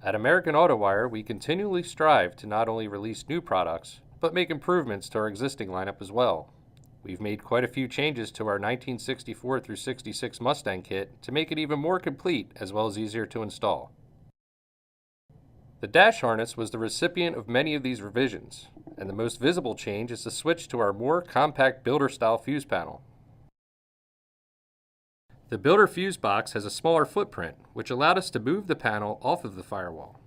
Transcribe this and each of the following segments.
At American Autowire, we continually strive to not only release new products, but make improvements to our existing lineup as well. We've made quite a few changes to our 1964 through 66 Mustang Kit to make it even more complete as well as easier to install. The dash harness was the recipient of many of these revisions, and the most visible change is the switch to our more compact builder-style fuse panel. The builder fuse box has a smaller footprint, which allowed us to move the panel off of the firewall.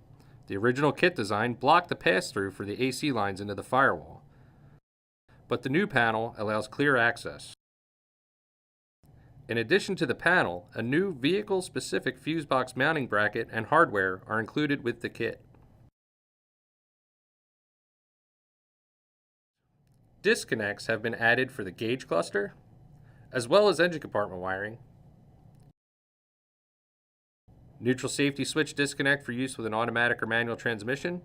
The original kit design blocked the pass-through for the AC lines into the firewall, but the new panel allows clear access. In addition to the panel, a new vehicle-specific fuse box mounting bracket and hardware are included with the kit. Disconnects have been added for the gauge cluster, as well as engine compartment wiring. Neutral safety switch disconnect for use with an automatic or manual transmission,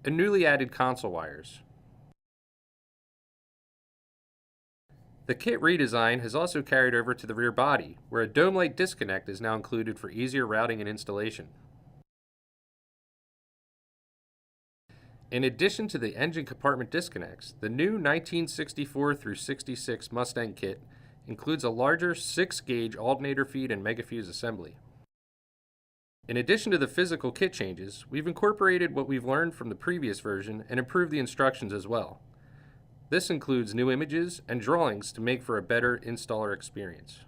and newly added console wires. The kit redesign has also carried over to the rear body, where a dome light disconnect is now included for easier routing and installation. In addition to the engine compartment disconnects, the new 1964 through 66 Mustang Kit includes a larger 6-gauge alternator feed and megafuse assembly. In addition to the physical kit changes, we've incorporated what we've learned from the previous version and improved the instructions as well. This includes new images and drawings to make for a better installer experience.